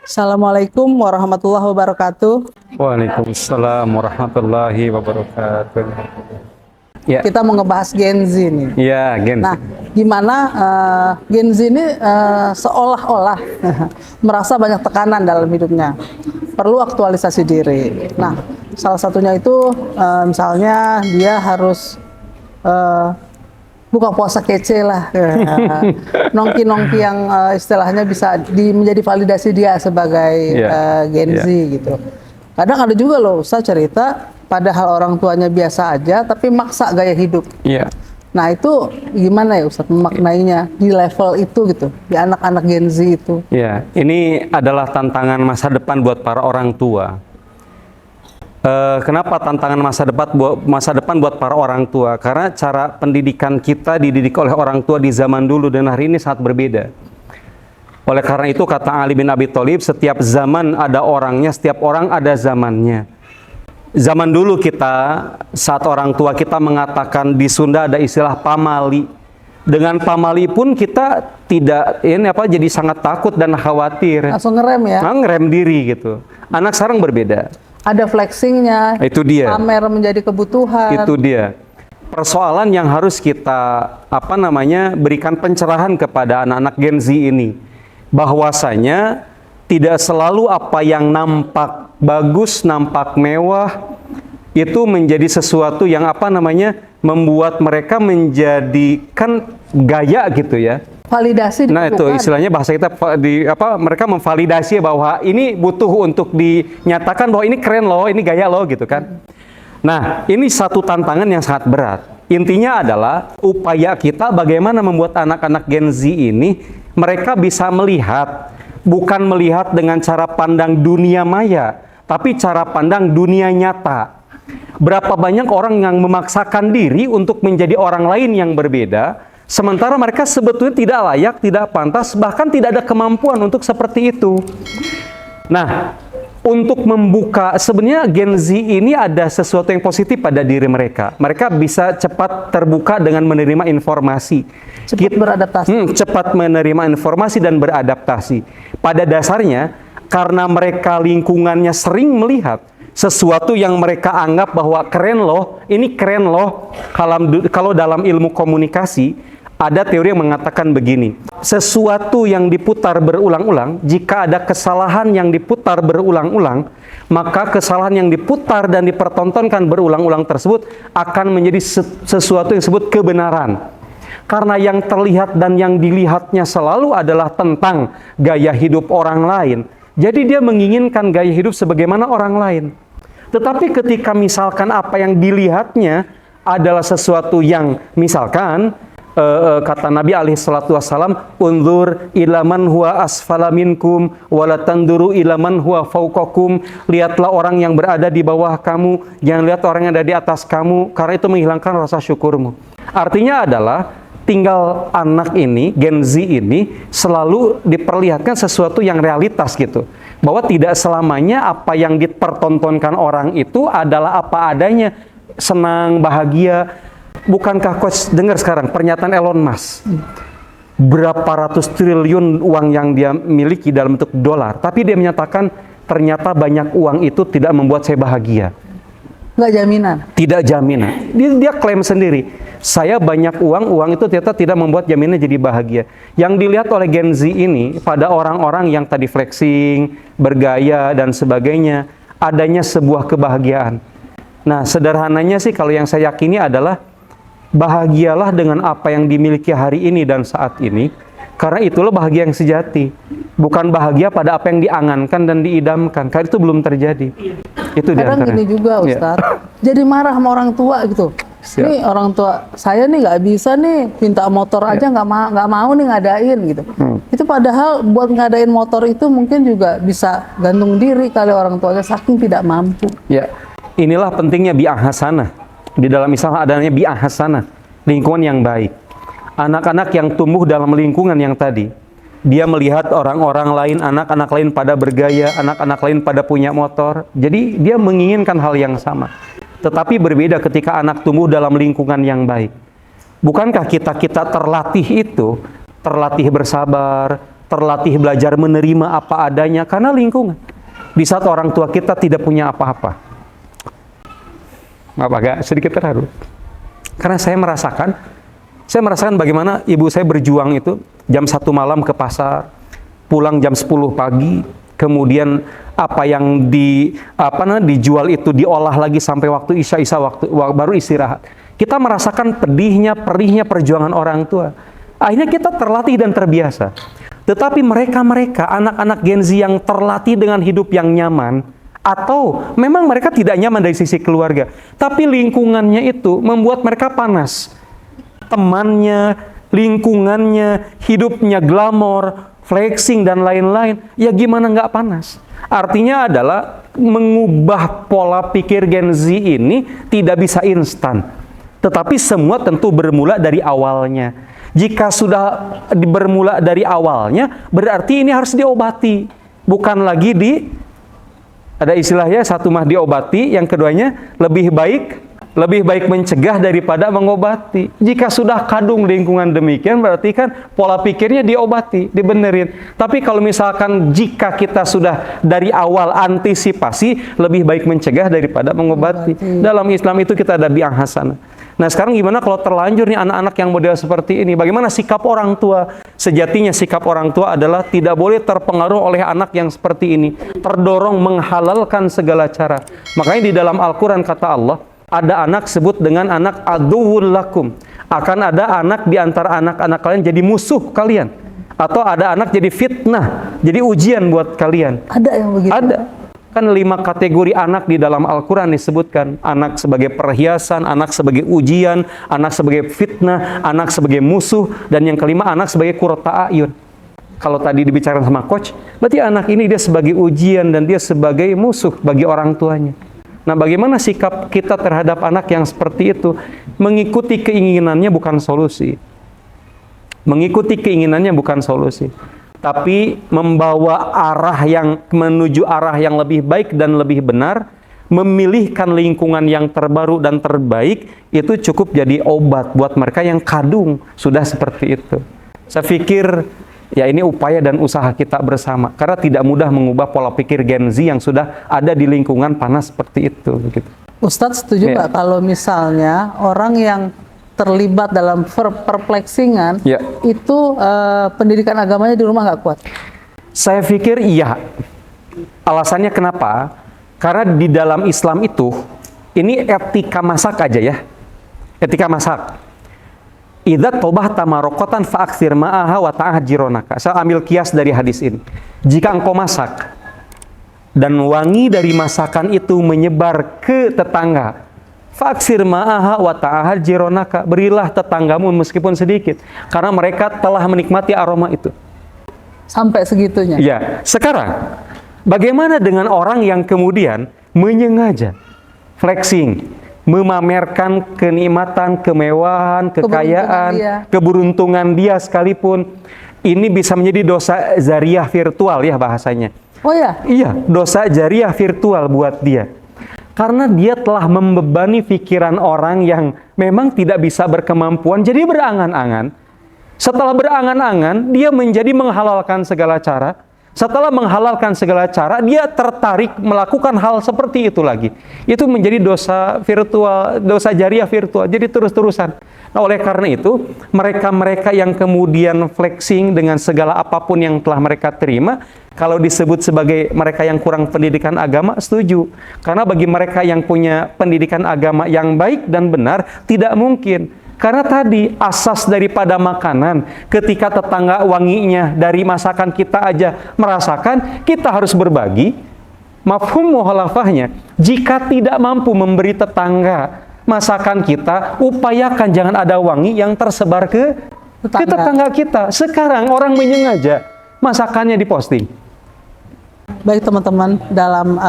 Assalamualaikum warahmatullahi wabarakatuh. Waalaikumsalam warahmatullahi wabarakatuh. Ya, Kita mau ngebahas Gen Z nih. ya, Gen. Nah, gimana Gen Z ini seolah-olah merasa banyak tekanan dalam hidupnya, perlu aktualisasi diri. Nah, salah satunya itu misalnya dia harus buka puasa kece lah, nongki-nongki yang istilahnya bisa menjadi validasi dia sebagai Gen Z gitu. Kadang ada juga loh, Ustaz cerita, padahal orang tuanya biasa aja, tapi maksa gaya hidup. Iya. Nah itu gimana ya Ustaz memaknainya di level itu gitu, di anak-anak Gen Z itu? Ya, ini adalah tantangan masa depan buat para orang tua. Kenapa tantangan masa depan buat para orang tua? Karena cara pendidikan kita dididik oleh orang tua di zaman dulu dan hari ini sangat berbeda. Oleh karena itu kata Ali bin Abi Thalib, setiap zaman ada orangnya, setiap orang ada zamannya. Zaman dulu kita, saat orang tua kita mengatakan, di Sunda ada istilah pamali. Dengan pamali pun kita tidak jadi sangat takut dan khawatir. Langsung ngerem ya? Ngerem diri gitu. Anak sekarang berbeda. Ada flexingnya, Itu dia. pamer menjadi kebutuhan. Itu dia. Persoalan yang harus kita berikan pencerahan kepada anak-anak Gen Z ini, bahwasanya tidak selalu apa yang nampak bagus, nampak mewah itu menjadi sesuatu yang membuat mereka menjadikan gaya gitu ya. Validasi Nah itu diperlukan. istilahnya bahasa kita mereka memvalidasi bahwa ini butuh untuk dinyatakan bahwa ini keren loh, ini gaya loh gitu kan. Nah ini satu tantangan yang sangat berat. Intinya adalah upaya kita bagaimana membuat anak-anak Gen Z ini mereka bisa melihat, bukan melihat dengan cara pandang dunia maya, tapi cara pandang dunia nyata. Berapa banyak orang yang memaksakan diri untuk menjadi orang lain yang berbeda, sementara mereka sebetulnya tidak layak, tidak pantas, bahkan tidak ada kemampuan untuk seperti itu. Nah, untuk membuka, sebenarnya Gen Z ini ada sesuatu yang positif pada diri mereka. Mereka bisa cepat terbuka dengan menerima informasi. Cepat beradaptasi. Cepat menerima informasi dan beradaptasi. Pada dasarnya, karena mereka lingkungannya sering melihat sesuatu yang mereka anggap bahwa keren loh, ini keren loh. Kalau dalam ilmu komunikasi, ada teori yang mengatakan begini, sesuatu yang diputar berulang-ulang, jika ada kesalahan yang diputar berulang-ulang, maka kesalahan yang diputar dan dipertontonkan berulang-ulang tersebut akan menjadi sesuatu yang disebut kebenaran. Karena yang terlihat dan yang dilihatnya selalu adalah tentang gaya hidup orang lain, jadi dia menginginkan gaya hidup sebagaimana orang lain. Tetapi ketika misalkan apa yang dilihatnya adalah sesuatu yang misalkan kata Nabi alaihi salatu wassalam, unzur ila man huwa asfala minkum wala tanduru ila man huwa fawqakum, lihatlah orang yang berada di bawah kamu, jangan lihat orang yang ada di atas kamu, karena itu menghilangkan rasa syukurmu. Artinya adalah tinggal anak ini, Gen Z ini selalu diperlihatkan sesuatu yang realitas gitu, bahwa tidak selamanya apa yang dipertontonkan orang itu adalah apa adanya, senang, bahagia. Bukankah Coach dengar sekarang pernyataan Elon Musk? Berapa ratus triliun uang yang dia miliki dalam bentuk dolar, tapi dia menyatakan ternyata banyak uang itu tidak membuat saya bahagia. Nggak jaminan. Tidak jaminan. Dia klaim sendiri, saya banyak uang itu ternyata tidak membuat jaminan jadi bahagia. Yang dilihat oleh Gen Z ini pada orang-orang yang tadi flexing, bergaya dan sebagainya, adanya sebuah kebahagiaan. Nah, sederhananya sih kalau yang saya yakini adalah bahagialah dengan apa yang dimiliki hari ini dan saat ini, karena itulah bahagia yang sejati. Bukan bahagia pada apa yang diangankan dan diidamkan, karena itu belum terjadi. Itu Kadang gini juga Ustadz, jadi marah sama orang tua gitu. Nih orang tua saya nih nggak bisa nih minta motor aja nggak mau nih ngadain gitu. Itu padahal buat ngadain motor itu mungkin juga bisa gantung diri kali orang tuanya saking tidak mampu. Ya, inilah pentingnya bi'ah hasanah. Di dalam Islam adanya bi'ah hasanah, lingkungan yang baik. Anak-anak yang tumbuh dalam lingkungan yang tadi, dia melihat orang-orang lain, anak-anak lain pada bergaya, anak-anak lain pada punya motor. Jadi dia menginginkan hal yang sama. Tetapi berbeda ketika anak tumbuh dalam lingkungan yang baik. Bukankah kita terlatih itu, terlatih bersabar, terlatih belajar menerima apa adanya karena lingkungan. Di saat orang tua kita tidak punya apa-apa. Maaf, agak sedikit terharu. Karena saya merasakan bagaimana ibu saya berjuang itu jam 1 malam ke pasar, pulang jam 10 pagi, kemudian apa yang dijual itu diolah lagi sampai waktu isya baru istirahat. Kita merasakan pedihnya, perihnya perjuangan orang tua. Akhirnya kita terlatih dan terbiasa. Tetapi mereka anak-anak Gen Z yang terlatih dengan hidup yang nyaman, atau memang mereka tidak nyaman dari sisi keluarga, tapi lingkungannya itu membuat mereka panas. Temannya, lingkungannya, hidupnya glamor, flexing dan lain-lain, ya gimana nggak panas? Artinya adalah mengubah pola pikir Gen Z ini tidak bisa instan. Tetapi semua tentu bermula dari awalnya. Jika sudah bermula dari awalnya, berarti ini harus diobati. Bukan lagi ada istilahnya, satu mah diobati, yang keduanya lebih baik mencegah daripada mengobati. Jika sudah kadung lingkungan demikian, berarti kan pola pikirnya diobati, dibenerin. Tapi kalau misalkan jika kita sudah dari awal antisipasi, lebih baik mencegah daripada mengobati. Dalam Islam itu kita ada biang hasanah. Nah sekarang gimana kalau terlanjur nih anak-anak yang model seperti ini? Bagaimana sikap orang tua? Sejatinya sikap orang tua adalah tidak boleh terpengaruh oleh anak yang seperti ini. Terdorong menghalalkan segala cara. Makanya di dalam Al-Quran kata Allah, ada anak sebut dengan anak aduwwul lakum. Akan ada anak di antara anak-anak kalian jadi musuh kalian. Atau ada anak jadi fitnah, jadi ujian buat kalian. Ada yang begitu? Ada. Kan 5 kategori anak di dalam Al-Quran disebutkan. Anak sebagai perhiasan, anak sebagai ujian, anak sebagai fitnah, anak sebagai musuh, dan yang kelima anak sebagai qurrata a'yun. Kalau tadi dibicarakan sama coach, berarti anak ini dia sebagai ujian dan dia sebagai musuh bagi orang tuanya. Nah, bagaimana sikap kita terhadap anak yang seperti itu? Mengikuti keinginannya bukan solusi. Mengikuti keinginannya bukan solusi. Tapi membawa menuju arah yang lebih baik dan lebih benar, memilihkan lingkungan yang terbaru dan terbaik, itu cukup jadi obat buat mereka yang kadung sudah seperti itu. Saya pikir ya ini upaya dan usaha kita bersama, karena tidak mudah mengubah pola pikir Gen Z yang sudah ada di lingkungan panas seperti itu. Gitu. Ustadz setuju nggak kalau misalnya orang yang terlibat dalam perplexingan, itu pendidikan agamanya di rumah nggak kuat? Saya pikir iya. Alasannya kenapa? Karena di dalam Islam itu, ini etika masak aja ya. Etika masak. Idza tobahta marokotan fa'aksir ma'aha wa ta'ajironaka. Saya ambil kias dari hadis ini. Jika engkau masak, dan wangi dari masakan itu menyebar ke tetangga, faksir ma'aha wa ta'ahal jironaka, berilah tetanggamu meskipun sedikit, karena mereka telah menikmati aroma itu. Sampai segitunya? Ya. Sekarang, bagaimana dengan orang yang kemudian menyengaja flexing, memamerkan kenikmatan, kemewahan, kekayaan, keberuntungan dia sekalipun? Ini bisa menjadi dosa jariah virtual ya bahasanya. Oh ya? Iya, dosa jariah virtual buat dia. Karena dia telah membebani pikiran orang yang memang tidak bisa berkemampuan, jadi berangan-angan. Setelah berangan-angan, dia menjadi menghalalkan segala cara. Setelah menghalalkan segala cara, dia tertarik melakukan hal seperti itu lagi. Itu menjadi dosa virtual, dosa jariah virtual, jadi terus-terusan. Nah, oleh karena itu, mereka-mereka yang kemudian flexing dengan segala apapun yang telah mereka terima, kalau disebut sebagai mereka yang kurang pendidikan agama, setuju. Karena bagi mereka yang punya pendidikan agama yang baik dan benar, tidak mungkin. Karena tadi asas daripada makanan, ketika tetangga wanginya dari masakan kita aja merasakan, kita harus berbagi. Mafhum mukhalafahnya, jika tidak mampu memberi tetangga masakan kita, upayakan jangan ada wangi yang tersebar ke tetangga kita. Sekarang orang menyengaja masakannya diposting. Baik teman-teman, dalam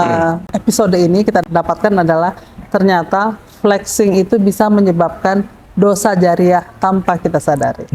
episode ini kita dapatkan adalah ternyata flexing itu bisa menyebabkan dosa jariah tanpa kita sadari.